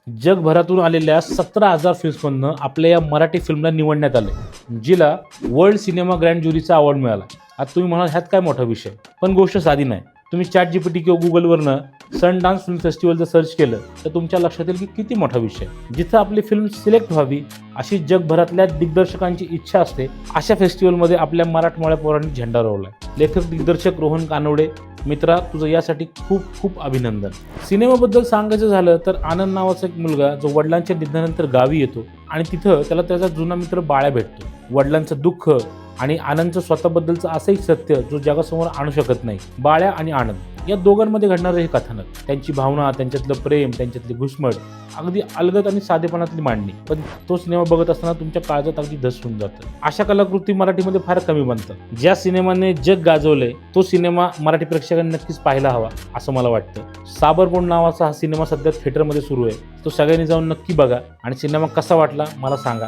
जगभरातून आलेल्या 17,000 फिल्म्समधनं आपल्या या मराठी फिल्मला निवडण्यात आले, जिला वर्ल्ड सिनेमा ग्रँड ज्युरीचा अवॉर्ड मिळाला. आता तुम्ही म्हणाल ह्यात काय मोठा विषय, पण गोष्ट साधी नाही. तुम्ही ChatGPT किंवा गुगलवरनं सनडान्स फिल्म फेस्टिवल जर सर्च केलं तर तुमच्या लक्षात येईल की किती मोठा विषय. जिथं आपली फिल्म सिलेक्ट व्हावी अशी जगभरातल्या दिग्दर्शकांची इच्छा असते, अशा फेस्टिवलमध्ये आपल्या मराठमोळ्या पोरांनी झेंडा रोवलाय. लेखक दिग्दर्शक रोहन कानवडे, मित्रा तुझं यासाठी खूप खूप अभिनंदन. सिनेमाबद्दल सांगायचं झालं तर आनंद नावाचा एक मुलगा जो वडिलांच्या निधनानंतर गावी येतो आणि तिथं त्याला त्याचा जुना मित्र बाळ्या भेटतो. वडिलांचं दुःख आणि आनंदचं स्वतःबद्दलचं असंही सत्य जो जगासमोर आणू शकत नाही. बाळ्या आणि आनंद या दोघांमध्ये घडणारं हे कथानक, त्यांची भावना, त्यांच्यातलं प्रेम, त्यांच्यातली घुसमट, अगदी अलगद आणि साधेपणातली मांडणी. पण तो सिनेमा बघत असताना तुमच्या काळजात अगदी धस होऊन जातं. अशा कलाकृती मराठीमध्ये फार कमी बनतात. ज्या सिनेमाने जग गाजवलंय तो सिनेमा मराठी प्रेक्षकांनी नक्कीच पाहायला हवा असं मला वाटतं. साबरपोण नावाचा हा सिनेमा सध्या थिएटरमध्ये सुरू आहे. तो सगळ्यांनी जाऊन नक्की बघा आणि सिनेमा कसा वाटला मला सांगा.